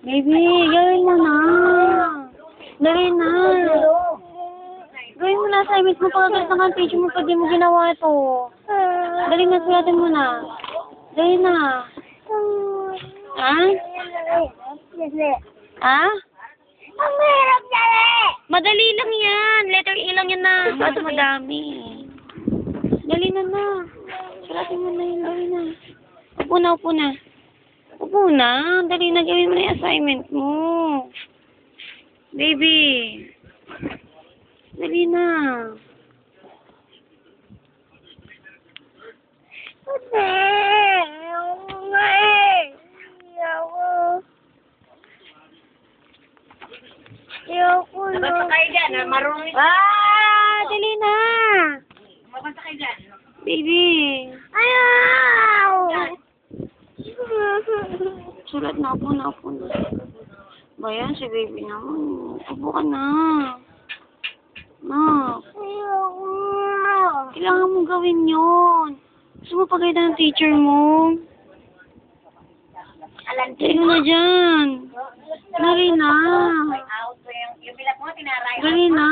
Baby, gawin mo na. Dali na. Gawin mo na assignment mo. Pagkagalit na ka teacher mo pag di mo ginawa ito. Dali na, sulatin mo na. Dali na. Ha? Ha? Ang hirap dali! Madali lang yan. Letter E lang yan na. Kaso madami. Dali na na. Sulatin mo na yun. Dali na. Upo na, upo na. Upo na. Dali na. Gawin mo na yung assignment mo. Baby. Dali na. Ayoko na. Mabasa kayo dyan, ha? Marunong ito. Dali na. Mabasa kayo dyan. Baby. Ayaw! Sulat na, upo na, upo na. Ba yan, si baby naman. Upo ka na. Na. Ayoko na. Kailangan mong gawin yun. Gusto mo pagalitan ng teacher mo? Dali na dyan. Dali na. Yung bilat mo, tinaray. Dali na.